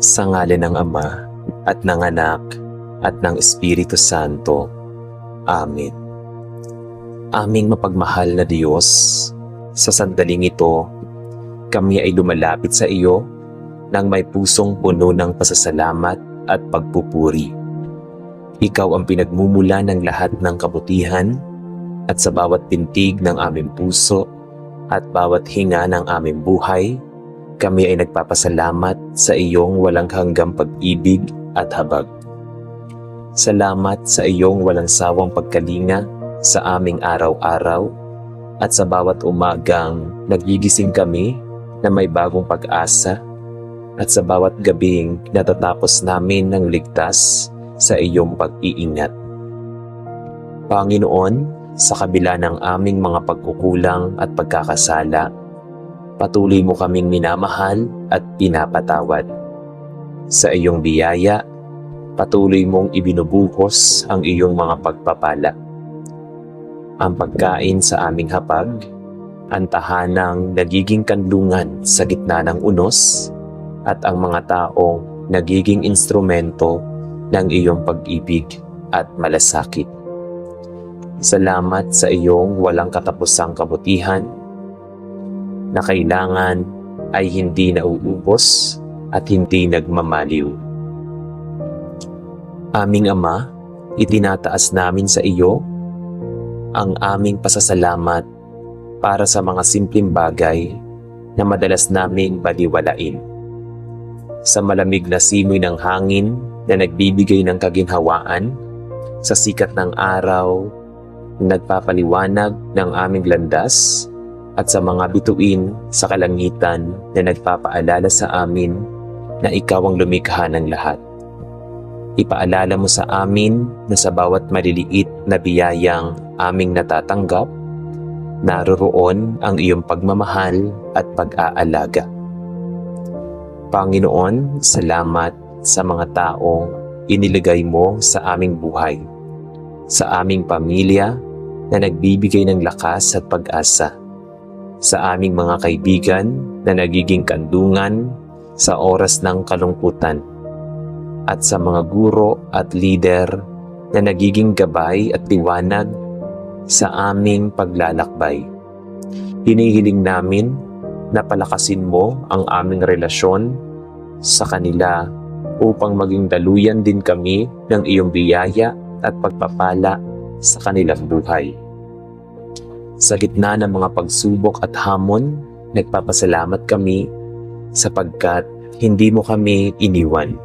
Sa ngalan ng Ama, at ng Anak, at ng Espiritu Santo. Amen. Aming mapagmahal na Diyos, sa sandaling ito, kami ay lumalapit sa iyo nang may pusong puno ng pasasalamat at pagpupuri. Ikaw ang pinagmumula ng lahat ng kabutihan, at sa bawat pintig ng aming puso at bawat hinga ng aming buhay, kami ay nagpapasalamat sa iyong walang hanggang pag-ibig at habag. Salamat sa iyong walang sawang pagkalinga sa aming araw-araw, at sa bawat umagang nagigising kami na may bagong pag-asa, at sa bawat gabing natatapos namin ng ligtas sa iyong pag-iingat. Panginoon, sa kabila ng aming mga pagkukulang at pagkakasala, patuloy mo kaming minamahal at pinapatawad. Sa iyong biyaya, patuloy mong ibinubuhos ang iyong mga pagpapala. Ang pagkain sa aming hapag, ang tahanang nagiging kanlungan sa gitna ng unos, at ang mga taong nagiging instrumento ng iyong pag-ibig at malasakit. Salamat sa iyong walang katapusang kabutihan na kailangan ay hindi nauubos at hindi nagmamaliw. Aming Ama, itinataas namin sa iyo ang aming pasasalamat para sa mga simpleng bagay na madalas naming baliwalain. Sa malamig na simoy ng hangin na nagbibigay ng kaginhawaan, sa sikat ng araw na nagpapaliwanag ng aming landas, at sa mga bituin sa kalangitan na nagpapaalala sa amin na ikaw ang lumikha ng lahat. Ipaalala mo sa amin na sa bawat maliliit na biyayang aming natatanggap, naroroon ang iyong pagmamahal at pag-aalaga. Panginoon, salamat sa mga taong iniligay mo sa aming buhay, sa aming pamilya na nagbibigay ng lakas at pag-asa, sa aming mga kaibigan na nagiging kandungan sa oras ng kalungkutan, at sa mga guro at lider na nagiging gabay at liwanag sa aming paglalakbay. Hinihiling namin na palakasin mo ang aming relasyon sa kanila upang maging daluyan din kami ng iyong biyaya at pagpapala sa kanilang buhay. Sa gitna ng mga pagsubok at hamon, nagpapasalamat kami sapagkat hindi mo kami iniwan.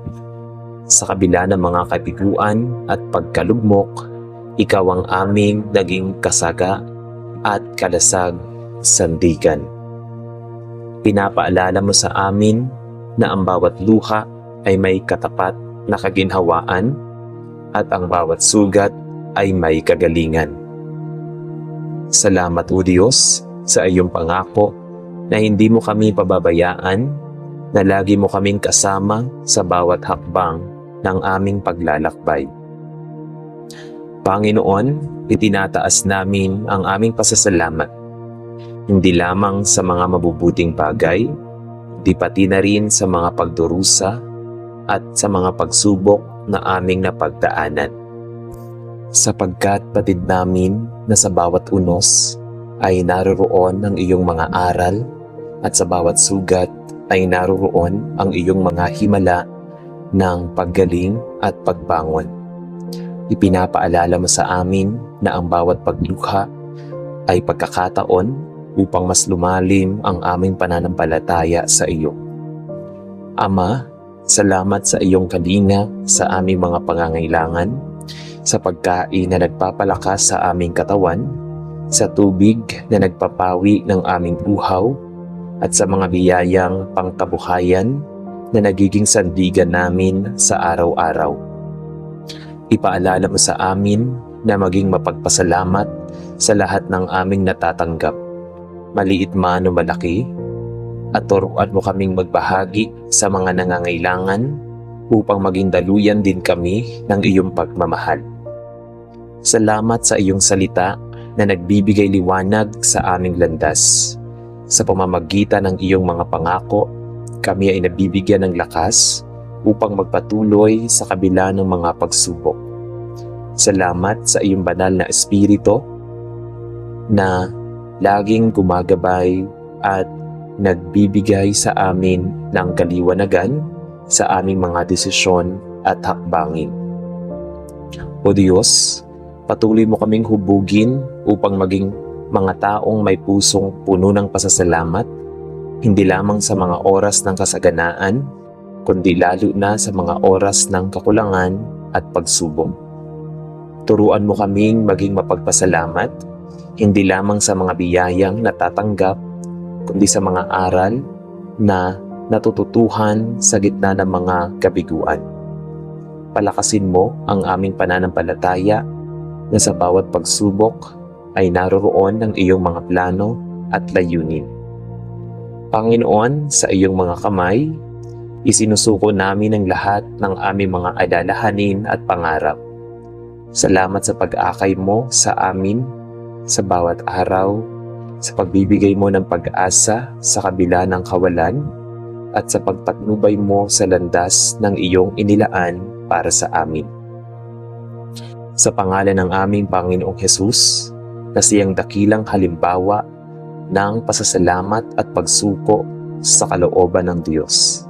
Sa kabila ng mga kabiguan at pagkalugmok, ikaw ang aming naging kasaga at kalasag sandigan. Pinapaalala mo sa amin na ang bawat luha ay may katapat na kaginhawaan at ang bawat sugat ay may kagalingan. Salamat o Diyos sa iyong pangako na hindi mo kami pababayaan, na lagi mo kaming kasama sa bawat hakbang ng aming paglalakbay. Panginoon, itinataas namin ang aming pasasalamat, hindi lamang sa mga mabubuting bagay, di pati na rin sa mga pagdurusa at sa mga pagsubok na aming napagdaanan. Sapagkat patid namin na sa bawat unos ay naroroon ang iyong mga aral, at sa bawat sugat ay naroroon ang iyong mga himala ng paggaling at pagbangon. Ipinapaalala mo sa amin na ang bawat pagluha ay pagkakataon upang mas lumalim ang aming pananampalataya sa iyo. Ama, salamat sa iyong kalinga sa aming mga pangangailangan, sa pagkain na nagpapalakas sa aming katawan, sa tubig na nagpapawi ng aming uhaw, at sa mga biyayang pangkabuhayan na nagiging sandigan namin sa araw-araw. Ipaalala mo sa amin na maging mapagpasalamat sa lahat ng aming natatanggap, maliit man o malaki, at turuan mo kaming magbahagi sa mga nangangailangan upang maging daluyan din kami ng iyong pagmamahal. Salamat sa iyong salita na nagbibigay liwanag sa aming landas. Sa pamamagitan ng iyong mga pangako, kami ay nabibigyan ng lakas upang magpatuloy sa kabila ng mga pagsubok. Salamat sa iyong banal na Espiritu na laging gumagabay at nagbibigay sa amin ng kaliwanagan sa aming mga desisyon at hakbangin. O Diyos, patuloy mo kaming hubugin upang maging mga taong may pusong puno ng pasasalamat, hindi lamang sa mga oras ng kasaganaan, kundi lalo na sa mga oras ng kakulangan at pagsubok. Turuan mo kaming maging mapagpasalamat, hindi lamang sa mga biyayang natatanggap, kundi sa mga aral na natututuhan sa gitna ng mga kabiguan. Palakasin mo ang aming pananampalataya na sa bawat pagsubok ay naroroon ang iyong mga plano at layunin. Panginoon, sa iyong mga kamay, isinusuko namin ang lahat ng aming mga alalahanin at pangarap. Salamat sa pag-akay mo sa amin sa bawat araw, sa pagbibigay mo ng pag-asa sa kabila ng kawalan, at sa pagpatnubay mo sa landas ng iyong inilaan para sa amin. Sa pangalan ng aming Panginoong Hesus, na siyang dakilang halimbawa ng pasasalamat at pagsuko sa kalooban ng Diyos,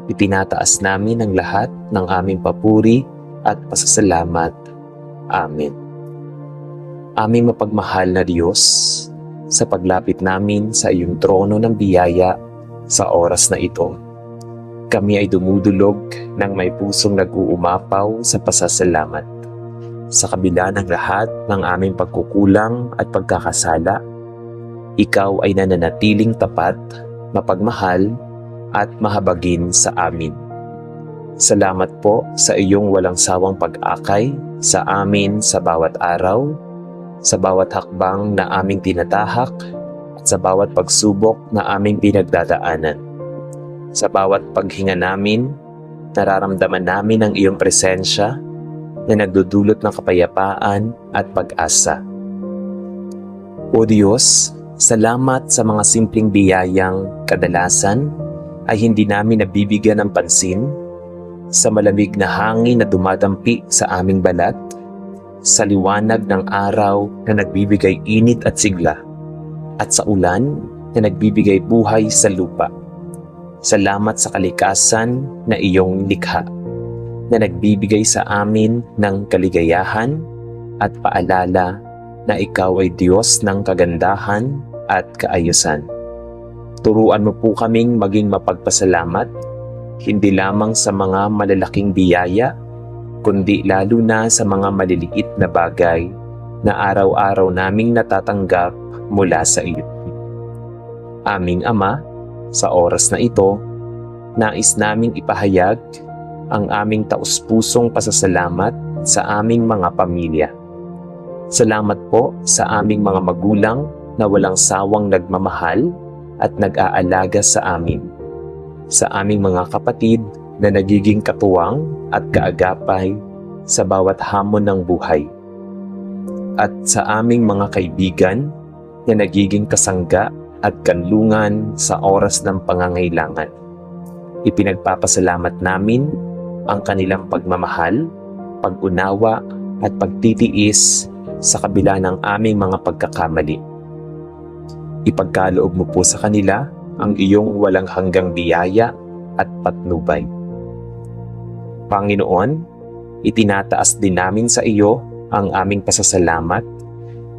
itinataas namin ang lahat ng aming papuri at pasasalamat. Amen. Aming mapagmahal na Diyos, sa paglapit namin sa iyong trono ng biyaya sa oras na ito, kami ay dumudulog ng may pusong nag-uumapaw sa pasasalamat. Sa kabila ng lahat ng aming pagkukulang at pagkakasala, ikaw ay nananatiling tapat, mapagmahal, at mahabagin sa amin. Salamat po sa iyong walang sawang pag-akay sa amin sa bawat araw, sa bawat hakbang na aming tinatahak, at sa bawat pagsubok na aming pinagdadaanan. Sa bawat paghinga namin, nararamdaman namin ang iyong presensya na nagdudulot ng kapayapaan at pag-asa. O Diyos, salamat sa mga simpleng biyayang kadalasan ay hindi namin nabibigyan ng pansin, sa malamig na hangin na dumadampi sa aming balat, sa liwanag ng araw na nagbibigay init at sigla, at sa ulan na nagbibigay buhay sa lupa. Salamat sa kalikasan na iyong likha, na nagbibigay sa amin ng kaligayahan at paalala na ikaw ay Diyos ng kagandahan at kaayusan. Turuan mo po kaming maging mapagpasalamat, hindi lamang sa mga malalaking biyaya, kundi lalo na sa mga maliliit na bagay na araw-araw naming natatanggap mula sa iyo. Aming Ama, sa oras na ito, nais naming ipahayag ang aming taus-pusong pasasalamat sa aming mga pamilya. Salamat po sa aming mga magulang na walang sawang nagmamahal at nag-aalaga sa amin. Sa aming mga kapatid na nagiging katuwang at kaagapay sa bawat hamon ng buhay. At sa aming mga kaibigan na nagiging kasangga at kanlungan sa oras ng pangangailangan. Ipinagpapasalamat namin ang kanilang pagmamahal, pag-unawa at pagtitiis sa kabila ng aming mga pagkakamali. Ipagkaloob mo po sa kanila ang iyong walang hanggang biyaya at patnubay. Panginoon, itinataas din namin sa iyo ang aming pasasalamat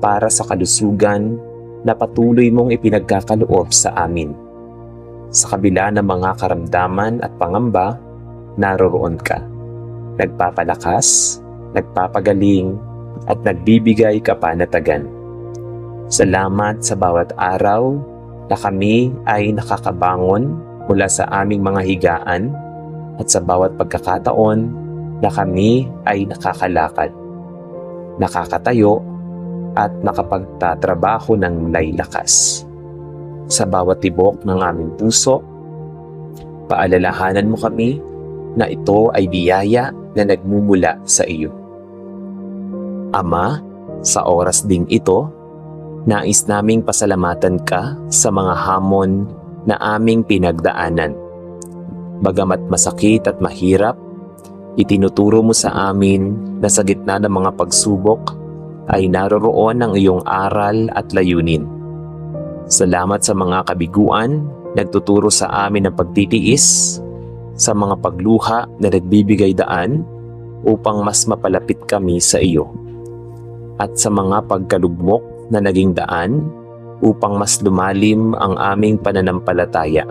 para sa kalusugan na patuloy mong ipinagkakaloob sa amin. Sa kabila ng mga karamdaman at pangamba, naroroon ka. Nagpapalakas, nagpapagaling, at nagbibigay kapanatagan. Salamat sa bawat araw na kami ay nakakabangon mula sa aming mga higaan at sa bawat pagkakataon na kami ay nakakalakad, nakakatayo at nakapagtatrabaho ng may lakas. Sa bawat tibok ng aming puso, paalalahanan mo kami na ito ay biyaya na nagmumula sa iyo. Ama, sa oras ding ito, nais naming pasalamatan ka sa mga hamon na aming pinagdaanan. Bagamat masakit at mahirap, itinuturo mo sa amin na sa gitna ng mga pagsubok ay naroroon ang iyong aral at layunin. Salamat sa mga kabiguan, nagtuturo sa amin ng pagtitiis, sa mga pagluha na nagbibigay daan upang mas mapalapit kami sa iyo, at sa mga pagkalugmok na naging daan upang mas lumalim ang aming pananampalataya.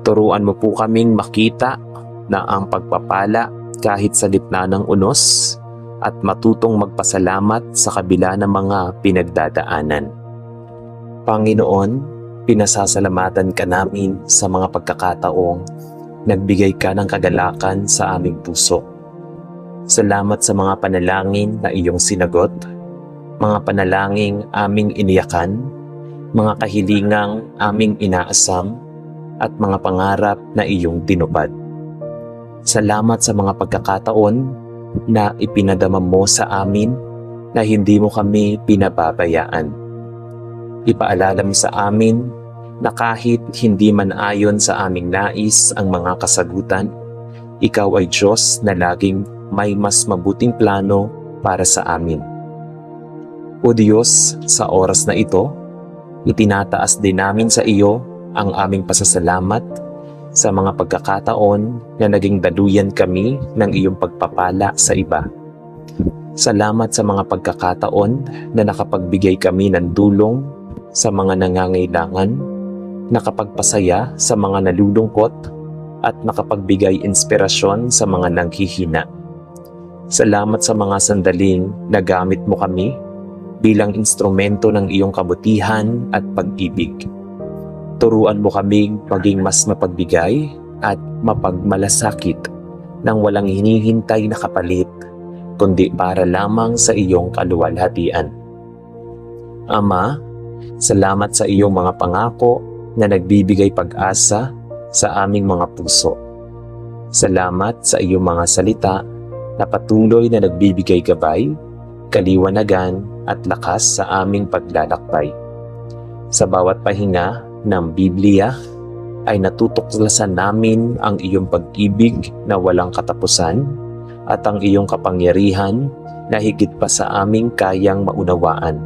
Turuan mo po kaming makita na ang pagpapala kahit sa gitna ng unos at matutong magpasalamat sa kabila ng mga pinagdadaanan. Panginoon, pinasasalamatan ka namin sa mga pagkakataong nagbigay ka ng kagalakan sa aming puso. Salamat sa mga panalangin na iyong sinagot, mga panalangin aming iniyakan, mga kahilingang aming inaasam, at mga pangarap na iyong tinupad. Salamat sa mga pagkakataon na ipinadama mo sa amin na hindi mo kami pinababayaan. Ipaalala mo sa amin na kahit hindi man ayon sa aming nais ang mga kasagutan, ikaw ay Diyos na laging may mas mabuting plano para sa amin. O Diyos, sa oras na ito, itinataas din namin sa iyo ang aming pasasalamat sa mga pagkakataon na naging daluyan kami ng iyong pagpapala sa iba. Salamat sa mga pagkakataon na nakapagbigay kami ng dulong sa mga nangangailangan, nakapagpasaya sa mga nalulungkot, at nakapagbigay inspirasyon sa mga nanghihina. Salamat sa mga sandaling nagamit mo kami bilang instrumento ng iyong kabutihan at pag-ibig. Turuan mo kaming maging mas mapagbigay at mapagmalasakit nang walang hinihintay na kapalit, kundi para lamang sa iyong kaluwalhatian. Ama, salamat sa iyong mga pangako na nagbibigay pag-asa sa aming mga puso. Salamat sa iyong mga salita na patuloy na nagbibigay gabay, kaliwanagan at lakas sa aming paglalakbay. Sa bawat pahinga ng Biblia ay natutuklasan namin ang iyong pag-ibig na walang katapusan at ang iyong kapangyarihan na higit pa sa aming kayang maunawaan.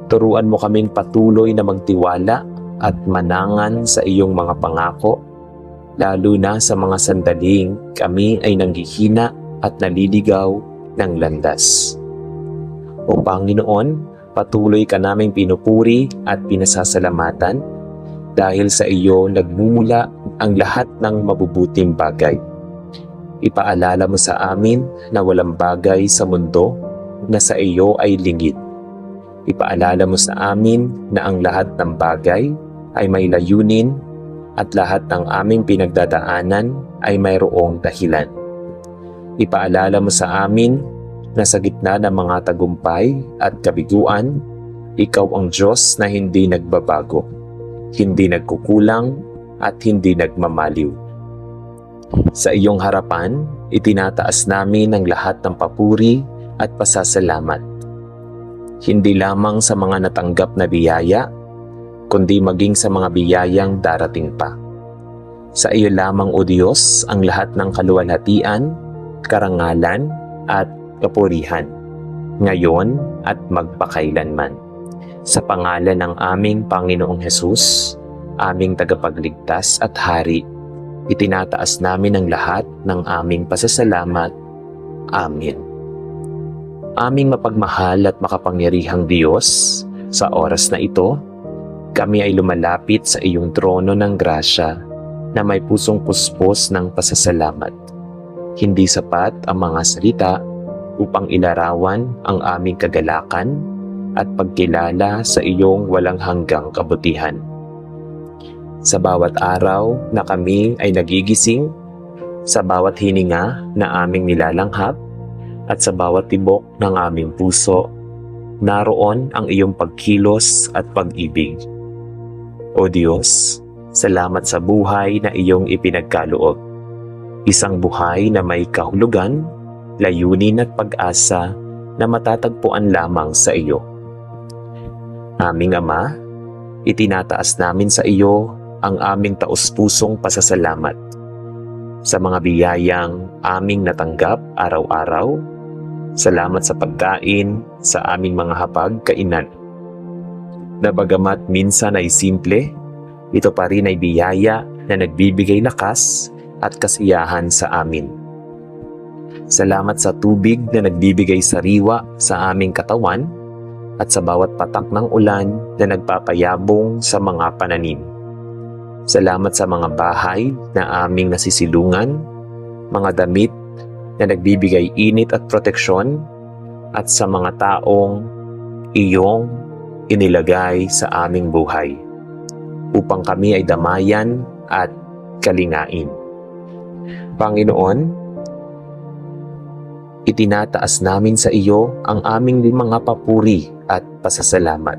Turuan mo kaming patuloy na magtiwala at manangan sa iyong mga pangako, lalo na sa mga sandaling kami ay nanghihina at naliligaw ng landas. O Panginoon, patuloy ka naming pinupuri at pinasasalamatan dahil sa iyo nagmumula ang lahat ng mabubuting bagay. Ipaalala mo sa amin na walang bagay sa mundo na sa iyo ay lingid. Ipaalala mo sa amin na ang lahat ng bagay ay may layunin at lahat ng aming pinagdadaanan ay mayroong dahilan. Ipaalala mo sa amin na sa gitna ng mga tagumpay at kabiguan, ikaw ang Diyos na hindi nagbabago, hindi nagkukulang at hindi nagmamaliw. Sa iyong harapan, itinataas namin ang lahat ng papuri at pasasalamat. Hindi lamang sa mga natanggap na biyaya, kundi maging sa mga biyayang darating pa. Sa iyo lamang, O Diyos, ang lahat ng kaluwalhatian, karangalan at kapurihan, ngayon at magpakailanman. Sa pangalan ng aming Panginoong Hesus, aming tagapagligtas at hari, itinataas namin ang lahat ng aming pasasalamat. Amen. Aming mapagmahal at makapangyarihang Diyos, sa oras na ito, kami ay lumalapit sa iyong trono ng grasya na may pusong puspos ng pasasalamat. Hindi sapat ang mga salita upang ilarawan ang aming kagalakan at pagkilala sa iyong walang hanggang kabutihan. Sa bawat araw na kami ay nagigising, sa bawat hininga na aming nilalanghap, at sa bawat tibok ng aming puso, naroon ang iyong pagkilos at pag-ibig. O Diyos, salamat sa buhay na iyong ipinagkaloob. Isang buhay na may kahulugan, layunin at pag-asa na matatagpuan lamang sa iyo. Aming Ama, itinataas namin sa iyo ang aming taus-pusong pasasalamat sa mga biyayang aming natanggap araw-araw. Salamat sa pagkain sa aming mga hapag-kainan, na bagamat minsan ay simple, ito pa rin ay biyaya na nagbibigay lakas at kasiyahan sa amin. Salamat sa tubig na nagbibigay sariwa sa aming katawan at sa bawat patak ng ulan na nagpapayabong sa mga pananim. Salamat sa mga bahay na aming nasisilungan, mga damit na nagbibigay init at proteksyon, at sa mga taong iyong inilagay sa aming buhay upang kami ay damayan at kalingain. Panginoon, itinataas namin sa iyo ang aming mga papuri at pasasalamat.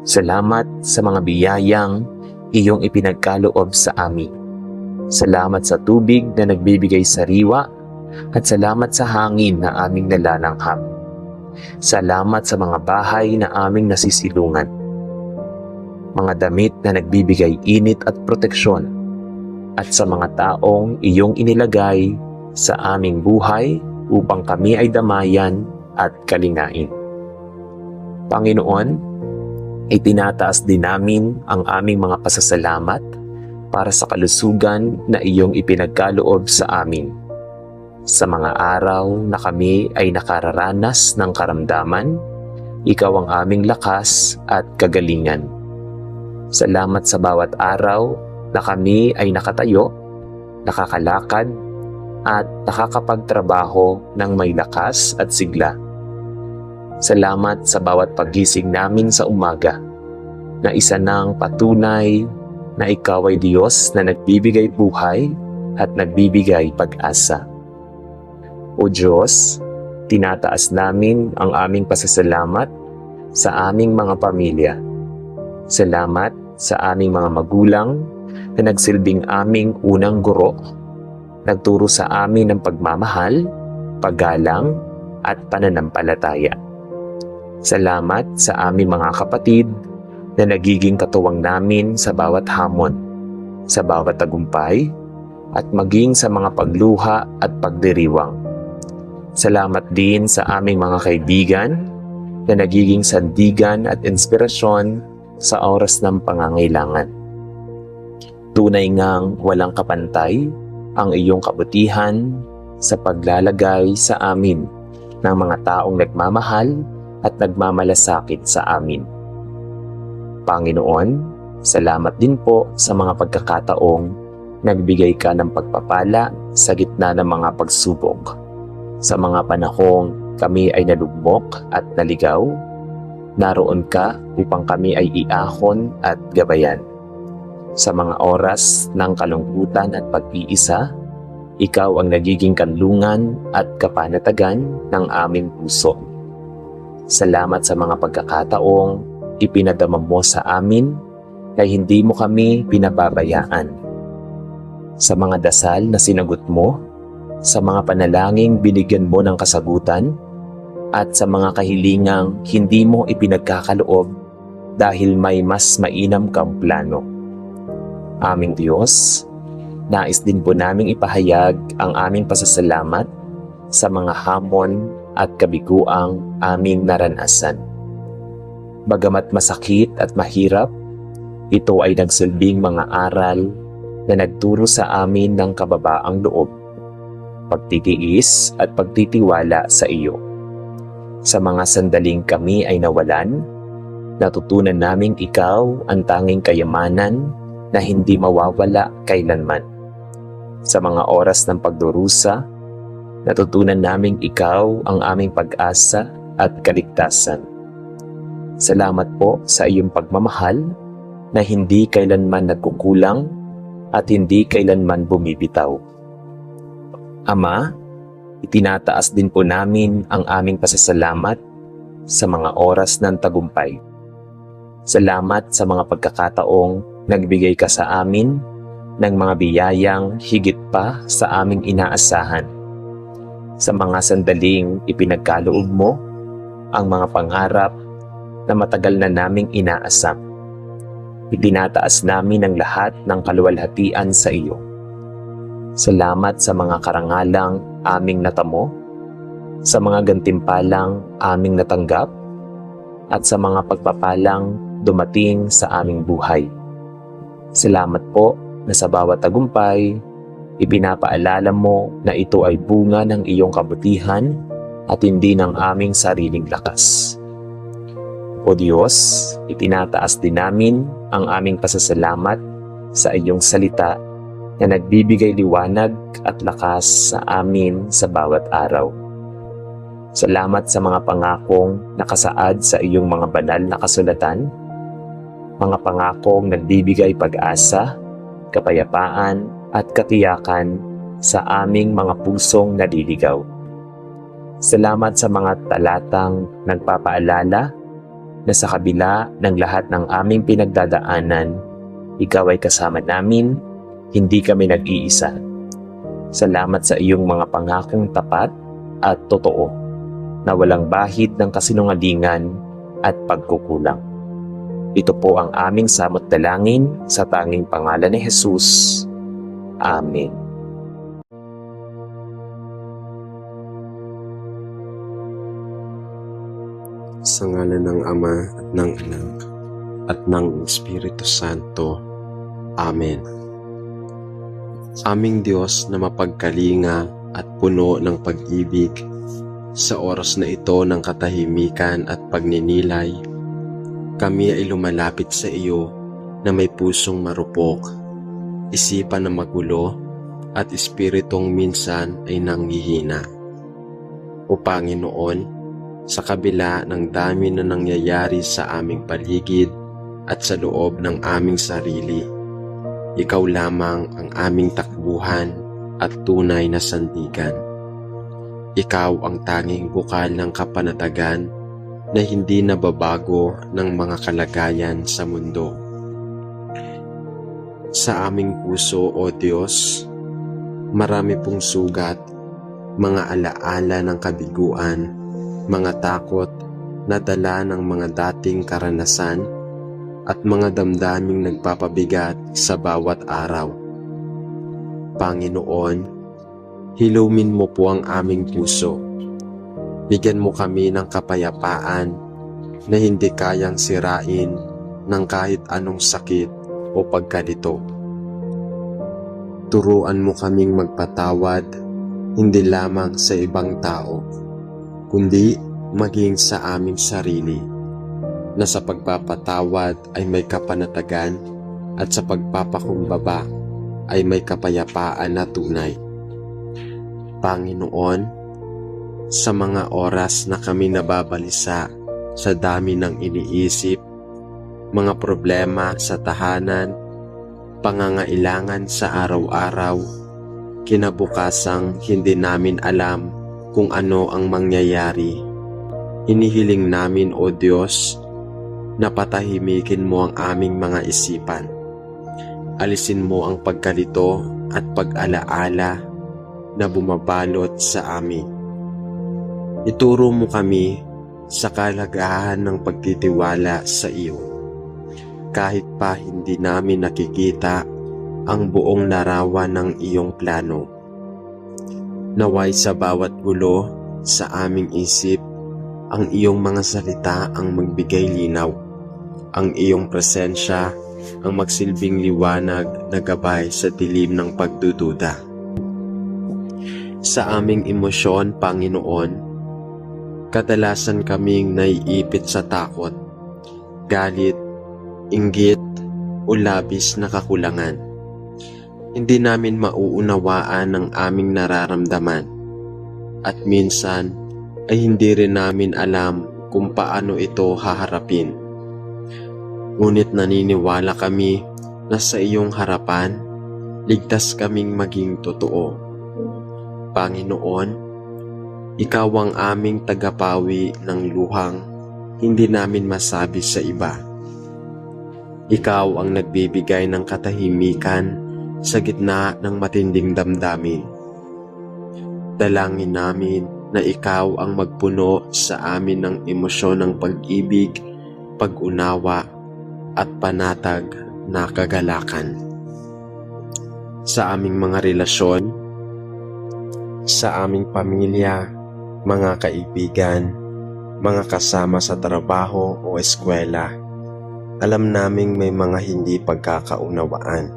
Salamat sa mga biyayang iyong ipinagkaloob sa amin. Salamat sa tubig na nagbibigay sariwa at salamat sa hangin na aming nalalanghap. Salamat sa mga bahay na aming nasisilungan, mga damit na nagbibigay init at proteksyon, at sa mga taong iyong inilagay sa aming buhay upang kami ay damayan at kalingain. Panginoon, itinataas din namin ang aming mga pasasalamat para sa kalusugan na iyong ipinagkaloob sa amin. Sa mga araw na kami ay nakararanas ng karamdaman, ikaw ang aming lakas at kagalingan. Salamat sa bawat araw na kami ay nakatayo, nakakalakad, at nakakapagtrabaho ng may lakas at sigla. Salamat sa bawat paggising namin sa umaga, na isa ng patunay na ikaw ay Diyos na nagbibigay buhay at nagbibigay pag-asa. O Diyos, tinataas namin ang aming pasasalamat sa aming mga pamilya. Salamat sa aming mga magulang na nagsilbing aming unang guro, nagturo sa amin ng pagmamahal, paggalang, at pananampalataya. Salamat sa aming mga kapatid na nagiging katuwang namin sa bawat hamon, sa bawat tagumpay, at maging sa mga pagluha at pagdiriwang. Salamat din sa aming mga kaibigan na nagiging sandigan at inspirasyon sa oras ng pangangailangan. Tunay ngang walang kapantay ang iyong kabutihan sa paglalagay sa amin ng mga taong nagmamahal at nagmamalasakit sa amin. Panginoon, salamat din po sa mga pagkakataong nagbigay ka ng pagpapala sa gitna ng mga pagsubok. Sa mga panahong kami ay nalugmok at naligaw, naroon ka upang kami ay iahon at gabayan. Sa mga oras ng kalungkutan at pag-iisa, ikaw ang nagiging kanlungan at kapanatagan ng aming puso. Salamat sa mga pagkakataong ipinadama mo sa amin na hindi mo kami pinababayaan. Sa mga dasal na sinagot mo, sa mga panalangin binigyan mo ng kasagutan, at sa mga kahilingang hindi mo ipinagkakaloob dahil may mas mainam kang plano. Aming Diyos, nais din po naming ipahayag ang aming pasasalamat sa mga hamon at kabiguang aming naranasan. Bagamat masakit at mahirap, ito ay nagsilbing mga aral na nagturo sa amin ng kababaang loob, pagtitiis at pagtitiwala sa iyo. Sa mga sandaling kami ay nawalan, natutunan naming ikaw ang tanging kayamanan na hindi mawawala kailanman. Sa mga oras ng pagdurusa, natutunan naming ikaw ang aming pag-asa at kaligtasan. Salamat po sa iyong pagmamahal na hindi kailanman nagkukulang at hindi kailanman bumibitaw. Ama, itinataas din po namin ang aming pasasalamat sa mga oras ng tagumpay. Salamat sa mga pagkakataong nagbigay ka sa amin ng mga biyayang higit pa sa aming inaasahan. Sa mga sandaling ipinagkaloob mo ang mga pangarap na matagal na naming inaasam. Itinataas namin ang lahat ng kaluwalhatian sa iyo. Salamat sa mga karangalang aming natamo, sa mga gantimpalang aming natanggap, at sa mga pagpapalang dumating sa aming buhay. Salamat po na sa bawat tagumpay, ipinapaalala mo na ito ay bunga ng iyong kabutihan at hindi ng aming sariling lakas. O Diyos, itinataas din namin ang aming pasasalamat sa iyong salita na nagbibigay liwanag at lakas sa amin sa bawat araw. Salamat sa mga pangakong nakasaad sa iyong mga banal na kasulatan, mga pangakong nagbibigay pag-asa, kapayapaan at katiyakan sa aming mga pusong naliligaw. Salamat sa mga talatang nagpapaalala na sa kabila ng lahat ng aming pinagdadaanan, ikaw ay kasama namin, hindi kami nag-iisa. Salamat sa iyong mga pangakong tapat at totoo, na walang bahid ng kasinungalingan at pagkukulang. Ito po ang aming samot dalangin sa tanging pangalan ni Jesus. Amen. Sa ngalan ng Ama at ng Anak at ng Espiritu Santo. Amen. Aming Diyos na mapagkalinga at puno ng pag-ibig, sa oras na ito ng katahimikan at pagninilay, kami ay lumalapit sa iyo na may pusong marupok, isipan na magulo at espiritong minsan ay nanghihina. O Panginoon, sa kabila ng dami na nangyayari sa aming paligid at sa loob ng aming sarili, ikaw lamang ang aming takbuhan at tunay na sandigan. Ikaw ang tanging bukal ng kapanatagan na hindi nababago ng mga kalagayan sa mundo. Sa aming puso, O Diyos, marami pong sugat, mga alaala ng kabiguan, mga takot na dala ng mga dating karanasan at mga damdaming nagpapabigat sa bawat araw. Panginoon, hilumin mo po ang aming puso. Bigyan mo kami ng kapayapaan na hindi kayang sirain ng kahit anong sakit o pagkalito. Turuan mo kaming magpatawad, hindi lamang sa ibang tao, kundi maging sa aming sarili, na sa pagpapatawad ay may kapanatagan at sa pagpapakumbaba ay may kapayapaan na tunay. Panginoon, sa mga oras na kami nababalisa sa dami ng iniisip, mga problema sa tahanan, pangangailangan sa araw-araw, kinabukasang hindi namin alam kung ano ang mangyayari, hinihiling namin, O Diyos, na patahimikin mo ang aming mga isipan. Alisin mo ang pagkalito at pag-alaala na bumabalot sa amin. Ituro mo kami sa kalagahan ng pagtitiwala sa iyo, kahit pa hindi namin nakikita ang buong larawan ng iyong plano. Naway sa bawat gulo sa aming isip, ang iyong mga salita ang magbigay linaw, ang iyong presensya ang magsilbing liwanag na gabay sa dilim ng pagdududa. Sa aming emosyon, Panginoon, kadalasan kaming naiipit sa takot, galit, inggit o labis na kakulangan. Hindi namin mauunawaan ang aming nararamdaman at minsan ay hindi rin namin alam kung paano ito haharapin. Ngunit naniniwala kami na sa iyong harapan, ligtas kaming maging totoo. Panginoon, ikaw ang aming tagapawi ng luhang hindi namin masabi sa iba. Ikaw ang nagbibigay ng katahimikan sa gitna ng matinding damdamin. Dalangin namin na ikaw ang magpuno sa amin ng emosyon ng pag-ibig, pag-unawa, at panatag na kagalakan. Sa aming mga relasyon, sa aming pamilya, mga kaibigan, mga kasama sa trabaho o eskwela, alam naming may mga hindi pagkakaunawaan,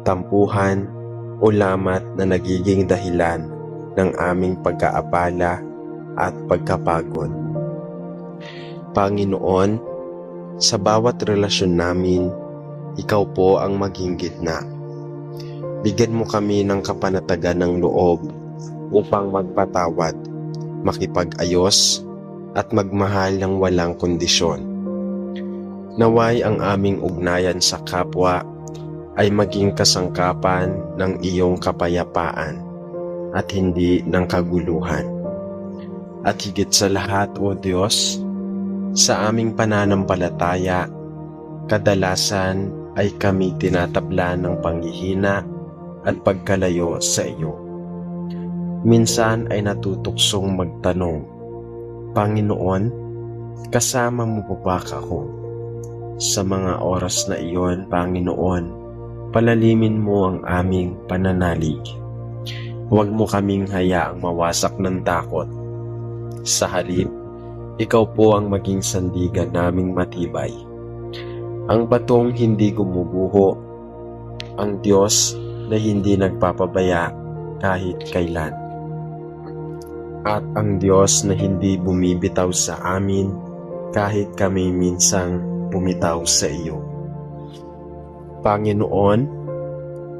tampuhan o lamat na nagiging dahilan ng aming pagkaabala at pagkapagod. Panginoon, sa bawat relasyon namin, Ikaw po ang maging gitna. Bigyan mo kami ng kapanatagan ng loob upang magpatawad, makipag-ayos, at magmahal ng walang kondisyon. Naway ang aming ugnayan sa kapwa ay maging kasangkapan ng iyong kapayapaan at hindi ng kaguluhan. At higit sa lahat, O Diyos, sa aming pananampalataya, kadalasan ay kami tinatabla ng panghihina at pagkalayo sa iyo. Minsan ay natutuksong magtanong, Panginoon, kasama mo ba ako? Sa mga oras na iyon, Panginoon, palalimin mo ang aming pananalig. Huwag mo kaming hayaang mawasak ng takot. Sa halip, ikaw po ang maging sandigan naming matibay. Ang batong hindi gumuguho, ang Diyos na hindi nagpapabaya kahit kailan. At ang Diyos na hindi bumibitaw sa amin kahit kami minsang bumitaw sa iyo. Panginoon,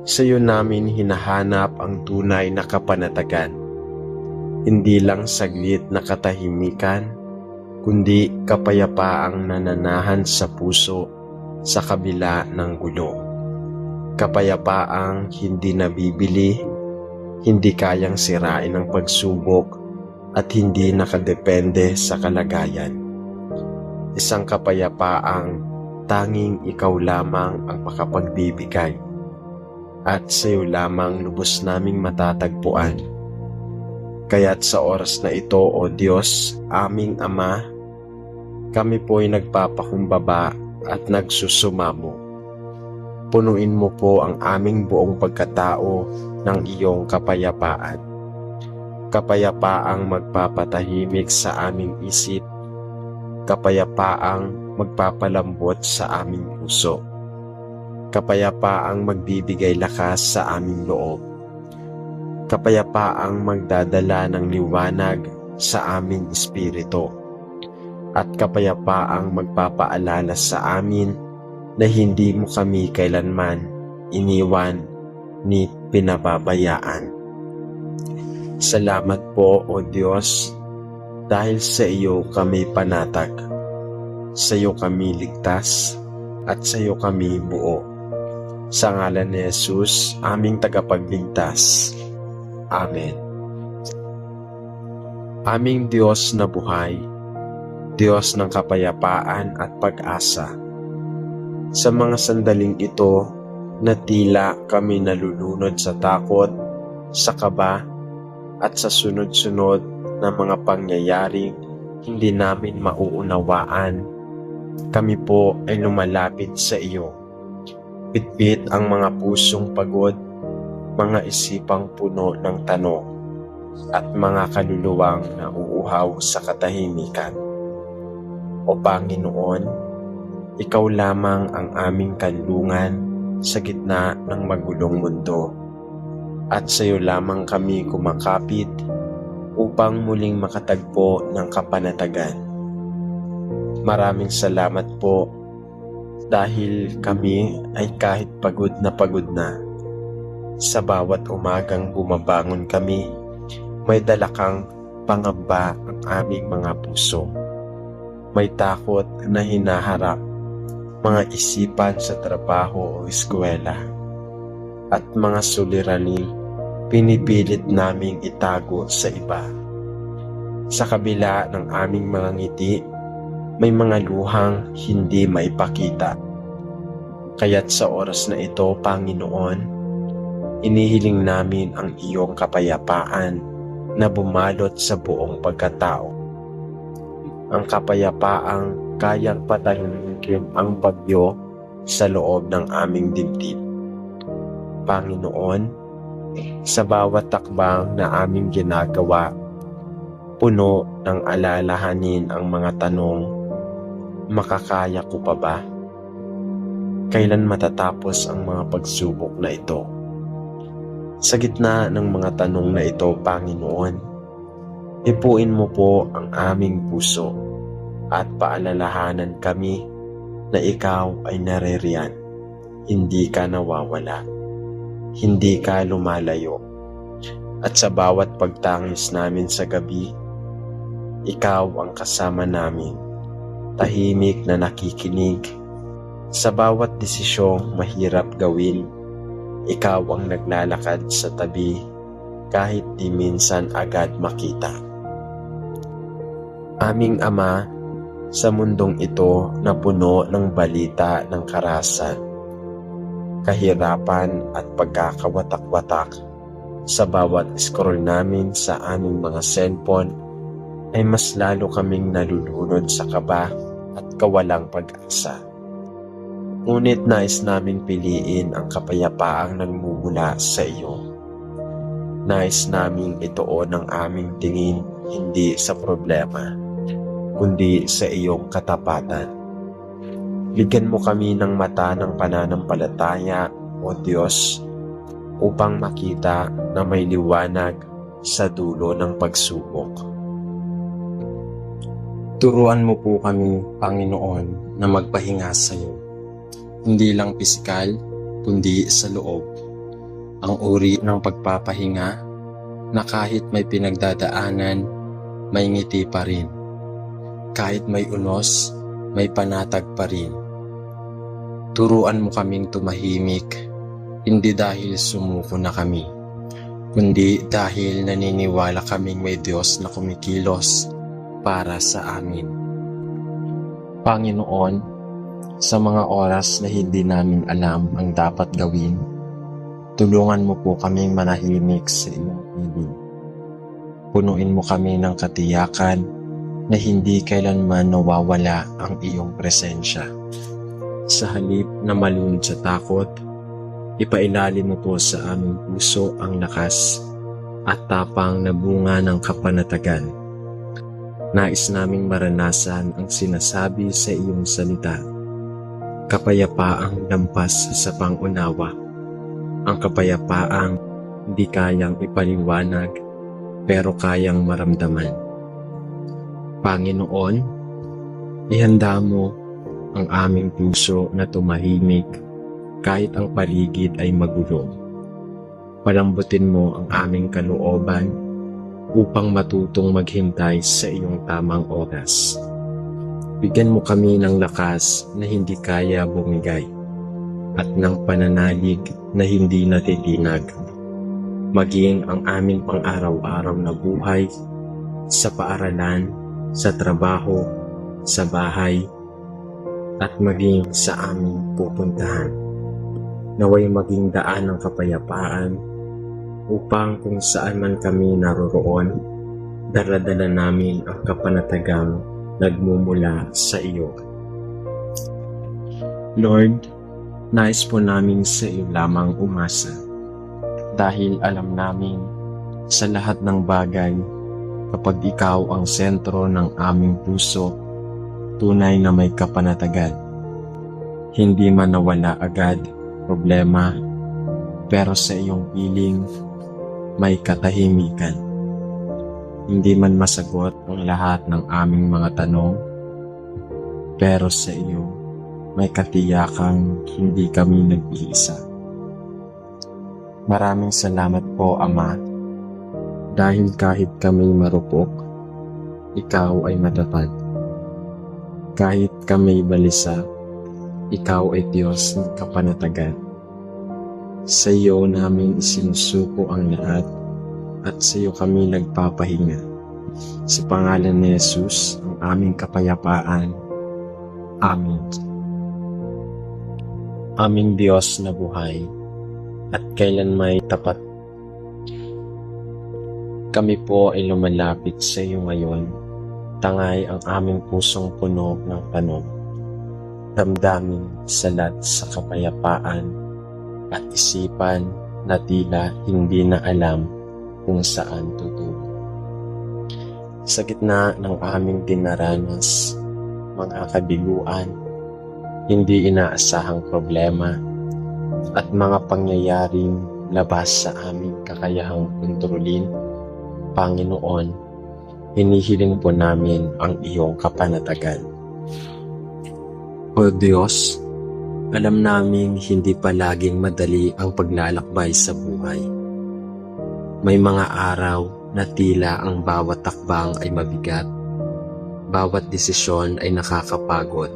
sa iyo namin hinahanap ang tunay na kapanatagan. Hindi lang saglit na katahimikan, kundi kapayapaang nananahan sa puso sa kabila ng gulo. Kapayapaang hindi nabibili, hindi kayang sirain ng pagsubok, at hindi nakadepende sa kalagayan. Isang kapayapaang tanging ikaw lamang ang makapagbibigay, at sa iyo lamang lubos naming matatagpuan. Kaya't sa oras na ito, O Diyos, aming Ama, kami po'y nagpapakumbaba at nagsusumamo. Punuin mo po ang aming buong pagkatao ng iyong kapayapaan. Kapayapaang magpapatahimik sa aming isip, kapayapaang magpapalambot sa aming puso, kapayapaang magbibigay lakas sa aming loob, kapayapaang magdadala ng liwanag sa aming espiritu, at kapayapaang magpapaalala sa amin na hindi mo kami kailanman iniwan ni pinababayaan. Salamat po, O Diyos, dahil sa iyo kami panatag, sa iyo kami ligtas, at sa iyo kami buo. Sa ngalan ni Jesus, aming tagapagligtas. Amen. Aming Diyos na buhay, Diyos ng kapayapaan at pag-asa, sa mga sandaling ito na tila kami nalulunod sa takot, sa kaba, at sa sunod-sunod na mga pangyayaring hindi namin mauunawaan, kami po ay lumalapit sa iyo. Bitbit ang mga pusong pagod, mga isipang puno ng tanong, at mga kaluluwang nauuhaw sa katahimikan. O Panginoon, ikaw lamang ang aming kanlungan sa gitna ng magulong mundo, at sa iyo lamang kami kumakapit upang muling makatagpo ng kapanatagan. Maraming salamat po dahil kami ay kahit pagod na sa bawat umagang bumabangon kami, may dala kang pangamba ang aming mga puso. May takot na hinaharap, mga isipan sa trabaho o eskwela, at mga suliraning pinipilit naming itago sa iba. Sa kabila ng aming mga ngiti, may mga luhang hindi maipakita. Kaya't sa oras na ito, Panginoon, inihiling namin ang iyong kapayapaan na bumalot sa buong pagkatao. Ang kapayapaang kayang patahimikin ang bagyo sa loob ng aming dibdib. Panginoon, sa bawat takbang na aming ginagawa, puno ng alalahanin ang mga tanong, makakaya ko pa ba? Kailan matatapos ang mga pagsubok na ito? Sa gitna ng mga tanong na ito, Panginoon, ipuin mo po ang aming puso at paalalahanan kami na ikaw ay naririyan. Hindi ka nawawala. Hindi ka lumalayo. At sa bawat pagtangis namin sa gabi, ikaw ang kasama namin, tahimik na nakikinig. Sa bawat desisyong mahirap gawin, ikaw ang naglalakad sa tabi kahit di minsan agad makita. Aming Ama, sa mundong ito na puno ng balita ng karahasan, kahirapan at pagkakawatak-watak, sa bawat scroll namin sa aming mga cellphone ay mas lalo kaming nalulunod sa kaba at kawalang pag-asa. Ngunit nais naming piliin ang kapayapaang nagmumula sa iyo. Nais naming ituon ang aming tingin hindi sa problema, kundi sa iyong katapatan. Bigyan mo kami ng mata ng pananampalataya, O Diyos, upang makita na may liwanag sa dulo ng pagsubok. Turuan mo po kami, Panginoon, na magpahinga sa iyo. Hindi lang pisikal, kundi sa loob. Ang uri ng pagpapahinga na kahit may pinagdadaanan, may ngiti pa rin. Kahit may unos, may panatag pa rin. Turuan mo kaming tumahimik, hindi dahil sumuko na kami, kundi dahil naniniwala kaming may Diyos na kumikilos para sa amin. Panginoon, sa mga oras na hindi namin alam ang dapat gawin, tulungan mo po kaming manahimik sa iyong piling. Punuin mo kami ng katiyakan na hindi kailanman nawawala ang iyong presensya. Sa halip na malunod sa takot, ipailalim mo po sa aming puso ang lakas at tapang na bunga ng kapanatagan. Nais naming maranasan ang sinasabi sa iyong salita. Kapayapaang lampas sa pangunawa. Ang kapayapaang hindi kayang ipaliwanag pero kayang maramdaman. Panginoon, ihanda mo ang aming puso na tumahimik kahit ang paligid ay magulo. Palambutin mo ang aming kalooban upang matutong maghintay sa iyong tamang oras. Bigyan mo kami ng lakas na hindi kaya bumigay at ng pananalig na hindi natitinag. Maging ang aming pang-araw-araw na buhay, sa paaralan, sa trabaho, sa bahay, at maging sa aming pupuntahan. Naway maging daan ng kapayapaan upang kung saan man kami naroroon, dala-dala namin ang kapanatagang nagmumula sa iyo. Lord, nais po namin sa iyo lamang umasa dahil alam namin sa lahat ng bagay kapag ikaw ang sentro ng aming puso, tunay na may kapanatagan. Hindi man nawala agad problema, pero sa iyong piling may katahimikan. Hindi man masagot ang lahat ng aming mga tanong, pero sa iyo may katiyakang hindi kami nag-iisa. Maraming salamat po, Ama, dahil kahit kami marupok, ikaw ay matatag. Kahit kami balisa, ikaw ay Diyos ng kapanatagan. Sa iyo namin isinusuko ang lahat at sa iyo kami nagpapahinga. Sa pangalan ni Jesus, ang aming kapayapaan. Amen. Aming Diyos na buhay at kailan may tapat. Kami po ay lumalapit sa iyo ngayon, tangay ang aming pusong puno ng tanong. damdamin salat sa kapayapaan at isipan na tila hindi na alam kung saan tutungo. Sa gitna ng aming dinaranas, mga kabiguan, hindi inaasahang problema, at mga pangyayaring labas sa aming kakayahang kontrolin, Panginoon, hinihiling po namin ang iyong kapanatagan. O Diyos, alam naming hindi palaging madali ang paglalakbay sa buhay. May mga araw na tila ang bawat takbang ay mabigat, bawat desisyon ay nakakapagod,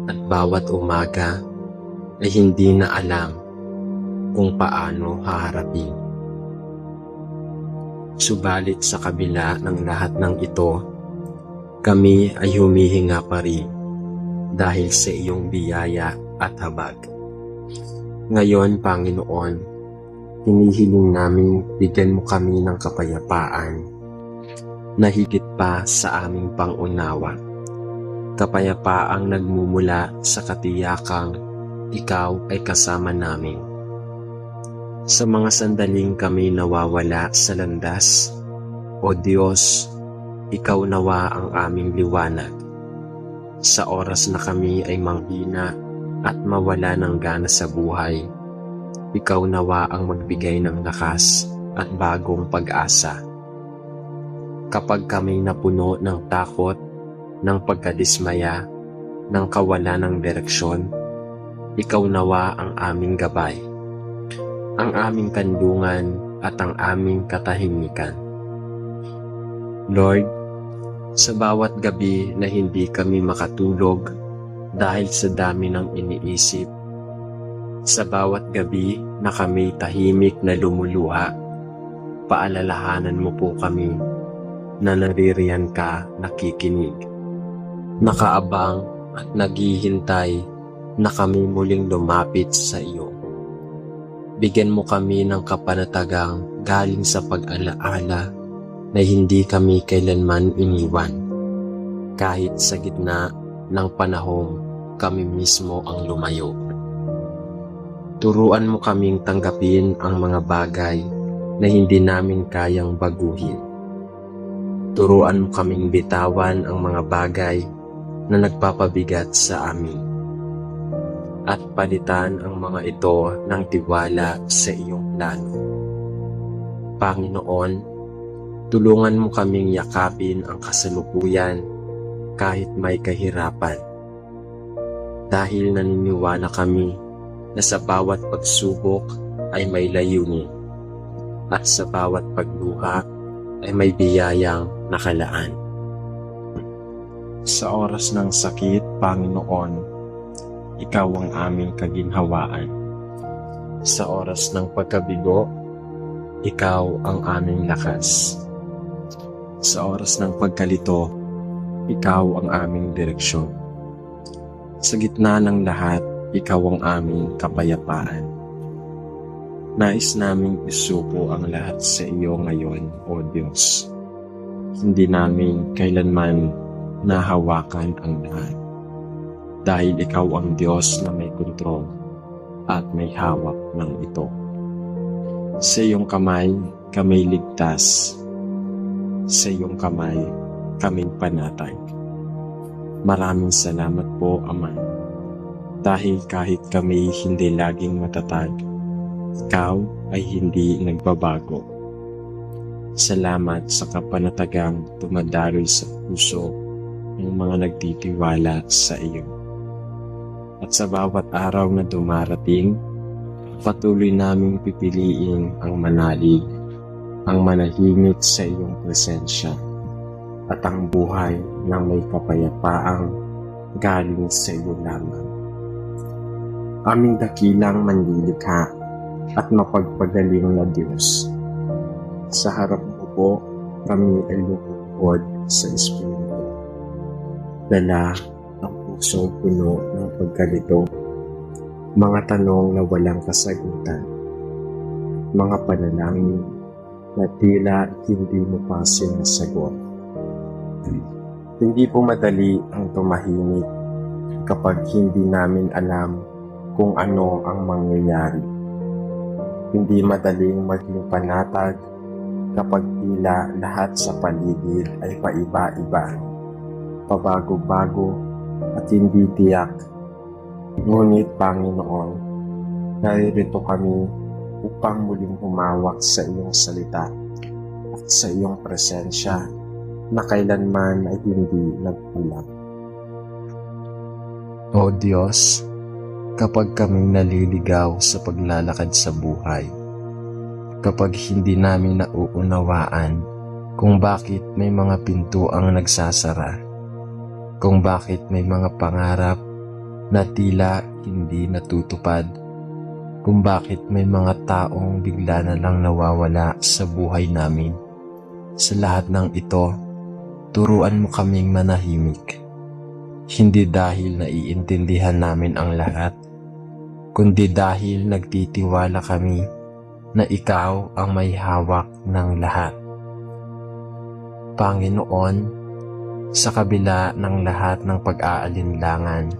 at bawat umaga ay hindi na alam kung paano haharapin. Subalit sa kabila ng lahat ng ito, kami ay humihinga pa rin dahil sa iyong biyaya at habag. Ngayon, Panginoon, hinihiling namin bigyan mo kami ng kapayapaan na higit pa sa aming pangunawa. Kapayapaang nagmumula sa katiyakang ikaw ay kasama namin. Sa mga sandaling kami nawawala sa landas, O Diyos, ikaw nawa ang aming liwanag. Sa oras na kami ay manghina at mawala ng gana sa buhay, ikaw nawa ang magbigay ng lakas at bagong pag-asa. Kapag kami napuno ng takot, ng pagkadismaya, ng kawalan ng direksyon, ikaw nawa ang aming gabay, ang aming kandungan at ang aming katahimikan. Lord, sa bawat gabi na hindi kami makatulog dahil sa dami ng iniisip, sa bawat gabi na kami tahimik na lumuluha, paalalahanan mo po kami na naririyan ka, nakikinig, nakaabang at naghihintay na kami muling lumapit sa iyo. Bigyan mo kami ng kapanatagang galing sa pag-alaala na hindi kami kailanman iniwan. Kahit sa gitna ng panahong kami mismo ang lumayo. Turuan mo kaming tanggapin ang mga bagay na hindi namin kayang baguhin. Turuan mo kaming bitawan ang mga bagay na nagpapabigat sa amin. At palitan ang mga ito ng tiwala sa iyong plano. Panginoon, tulungan mo kaming yakapin ang kasalukuyan kahit may kahirapan. Dahil naniniwala kami na sa bawat pagsubok ay may layunin at sa bawat pagluha ay may biyayang nakalaan. Sa oras ng sakit, Panginoon, ikaw ang aming kaginhawaan. Sa oras ng pagkabigo, ikaw ang aming lakas. Sa oras ng pagkalito, ikaw ang aming direksyon. Sa gitna ng lahat, ikaw ang aming kapayapaan. Nais naming isuko ang lahat sa iyo ngayon, O Diyos. Hindi namin kailanman nahawakan ang lahat. Dahil ikaw ang Diyos na may kontrol at may hawak ng ito. Sa iyong kamay, kami ligtas. Sa iyong kamay, kaming panatag. Maraming salamat po, Ama. Dahil kahit kami hindi laging matatag, ikaw ay hindi nagbabago. Salamat sa kapanatagang dumadaloy sa puso ng mga nagtitiwala sa iyo. At sa bawat araw na dumarating, patuloy naming pipiliin ang manalig, ang manahimik sa iyong presensya, at ang buhay na may kapayapaang galing sa iyo lamang. Aming dakilang manlilikha at mapagpagaling na Diyos, sa harap mo po kami ay lumuhod sa Espiritu. Dala ang pusong puno ng pagkalito, mga tanong na walang kasagutan, mga panalangin na tila hindi mo pa sinasagot. Hindi po madali ang tumahimik kapag hindi namin alam kung ano ang mangyayari. Hindi madaling maging panatag kapag tila lahat sa paligid ay paiba-iba, pabago-bago at hindi tiyak. Ngunit Panginoon, naririto kami upang muling humawak sa iyong salita at sa iyong presensya na kailanman ay hindi nagkulang. O Diyos, kapag kaming naliligaw sa paglalakad sa buhay, kapag hindi namin nauunawaan kung bakit may mga pinto ang nagsasara, kung bakit may mga pangarap na tila hindi natutupad, kung bakit may mga taong bigla na lang nawawala sa buhay namin. Sa lahat ng ito, turuan mo kaming manahimik. Hindi dahil naiintindihan namin ang lahat, kundi dahil nagtitiwala kami na ikaw ang may hawak ng lahat. Panginoon, sa kabila ng lahat ng pag-aalinlangan,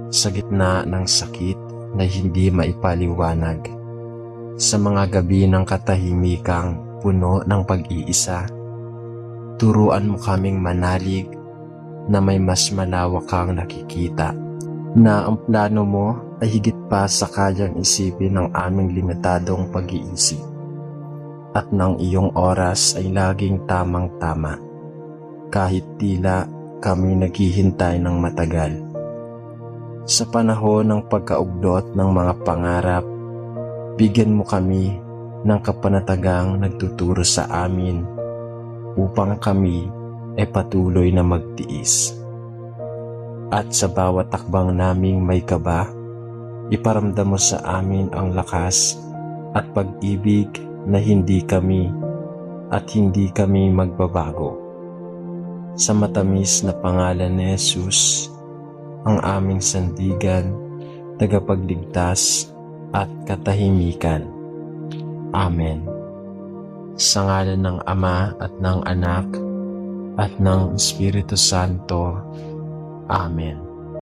sa gitna ng sakit na hindi maipaliwanag, sa mga gabi ng katahimikang puno ng pag-iisa, turuan mo kaming manalig na may mas malawak kang nakikita, na ang plano mo ay higit pa sa kayang isipin ng aming limitadong pag-iisip, at ng iyong oras ay laging tamang-tama, kahit tila kami naghihintay ng matagal. Sa panahon ng pagkaugdot ng mga pangarap, bigyan mo kami ng kapanatagang nagtuturo sa amin upang kami ay patuloy na magtiis. At sa bawat takbang naming may kaba, iparamdam mo sa amin ang lakas at pag-ibig na hindi kami magbabago. Sa matamis na pangalan ni Jesus, ang aming sandigan, tagapagligtas at katahimikan. Amen. Sa ngalan ng Ama at ng Anak at ng Espiritu Santo. Amen.